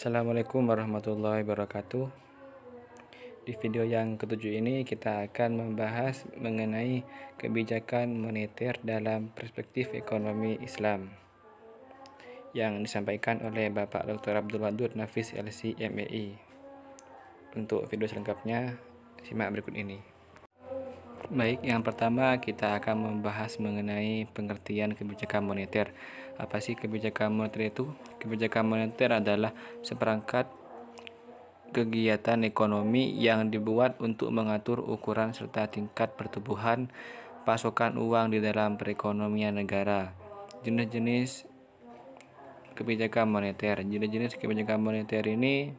Assalamualaikum warahmatullahi wabarakatuh. Di video yang ketujuh ini kita akan membahas mengenai kebijakan moneter dalam perspektif ekonomi Islam yang disampaikan oleh Bapak Dr. Abdul Wadud Nafis LC MEI. Untuk video selengkapnya simak berikut ini. Baik, yang pertama kita akan membahas mengenai pengertian kebijakan moneter. Apa sih kebijakan moneter itu? Kebijakan moneter adalah seperangkat kegiatan ekonomi yang dibuat untuk mengatur ukuran serta tingkat pertumbuhan pasokan uang di dalam perekonomian negara. Jenis-jenis kebijakan moneter. Jenis-jenis kebijakan moneter ini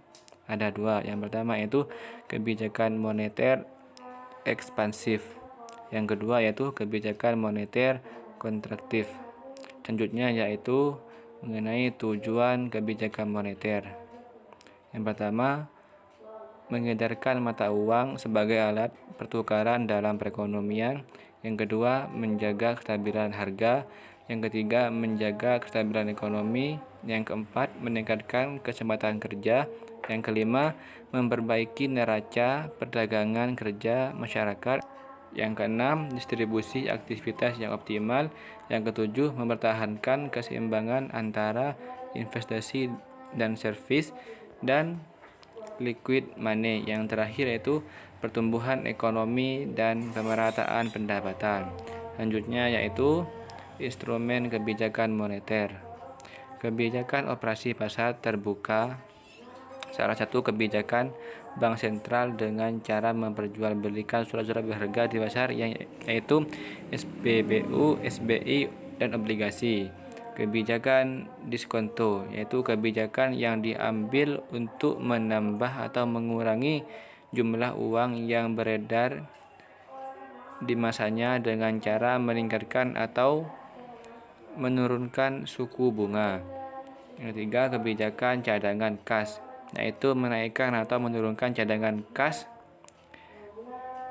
ada dua. Yang pertama yaitu kebijakan moneter ekspansif. Yang kedua yaitu kebijakan moneter kontraktif. Selanjutnya yaitu mengenai tujuan kebijakan moneter. Yang pertama, mengedarkan mata uang sebagai alat pertukaran dalam perekonomian. Yang kedua, menjaga kestabilan harga. Yang ketiga, menjaga kestabilan ekonomi. Yang keempat, meningkatkan kesempatan kerja. Yang kelima, memperbaiki neraca perdagangan kerja masyarakat. Yang keenam, distribusi aktivitas yang optimal. Yang ketujuh, mempertahankan keseimbangan antara investasi dan servis. Dan liquid money. Yang terakhir yaitu pertumbuhan ekonomi dan pemerataan pendapatan. Selanjutnya yaitu instrumen kebijakan moneter. Kebijakan operasi pasar terbuka salah satu kebijakan bank sentral dengan cara memperjualbelikan surat-surat berharga di pasar yaitu SPBU, SBI, dan obligasi. Kebijakan diskonto yaitu kebijakan yang diambil untuk menambah atau mengurangi jumlah uang yang beredar di masanya dengan cara meningkatkan atau menurunkan suku bunga. Yang ketiga, kebijakan cadangan kas yaitu menaikkan atau menurunkan cadangan kas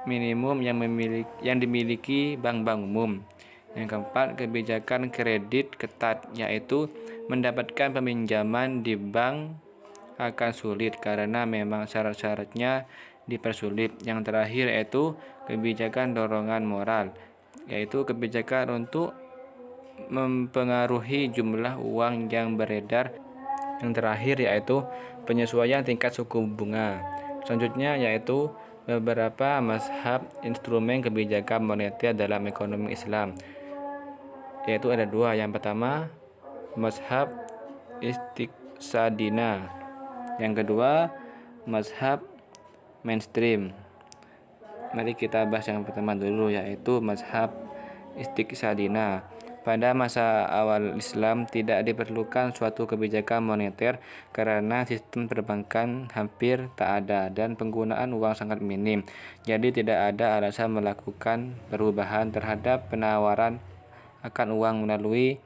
minimum yang dimiliki bank-bank umum. Yang keempat, kebijakan kredit ketat yaitu mendapatkan peminjaman di bank akan sulit karena memang syarat-syaratnya dipersulit. Yang terakhir yaitu kebijakan dorongan moral yaitu kebijakan untuk mempengaruhi jumlah uang yang beredar. Yang terakhir yaitu penyesuaian tingkat suku bunga. Selanjutnya yaitu beberapa mazhab instrumen kebijakan moneter dalam ekonomi Islam. Yaitu ada dua. Yang pertama, mazhab istiqsadina. Yang kedua, mazhab mainstream. Mari kita bahas yang pertama dulu, yaitu mazhab istiqsadina. Pada masa awal Islam tidak diperlukan suatu kebijakan moneter karena sistem perbankan hampir tak ada dan penggunaan uang sangat minim. Jadi tidak ada alasan melakukan perubahan terhadap penawaran akan uang melalui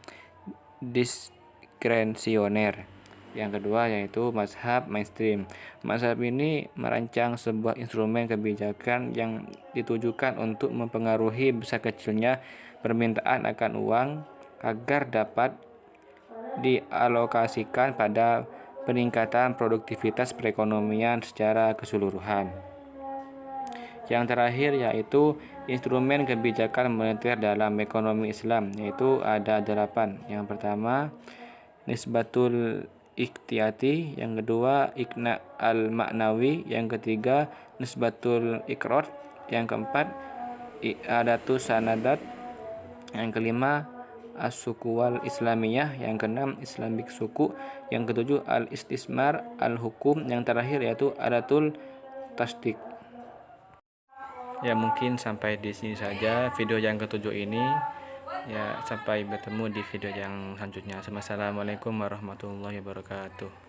diskresioner. Yang kedua yaitu mazhab mainstream. Mazhab ini merancang sebuah instrumen kebijakan yang ditujukan untuk mempengaruhi besar kecilnya permintaan akan uang agar dapat dialokasikan pada peningkatan produktivitas perekonomian secara keseluruhan. Yang terakhir yaitu instrumen kebijakan moneter dalam ekonomi Islam, yaitu ada 8. Yang pertama, nisbatul ikhtiyati. Yang kedua, iqna al-maknawi. Yang ketiga, nisbatul ikrot. Yang keempat, i'adatus sanadat. Yang kelima, as-sukuwal islamiyah. Yang keenam, islamik suku. Yang ketujuh, al-istismar al-hukum. Yang terakhir yaitu adatul tasdik. Ya, mungkin sampai di sini saja video yang ketujuh ini. Ya, sampai bertemu di video yang selanjutnya. Assalamualaikum warahmatullahi wabarakatuh.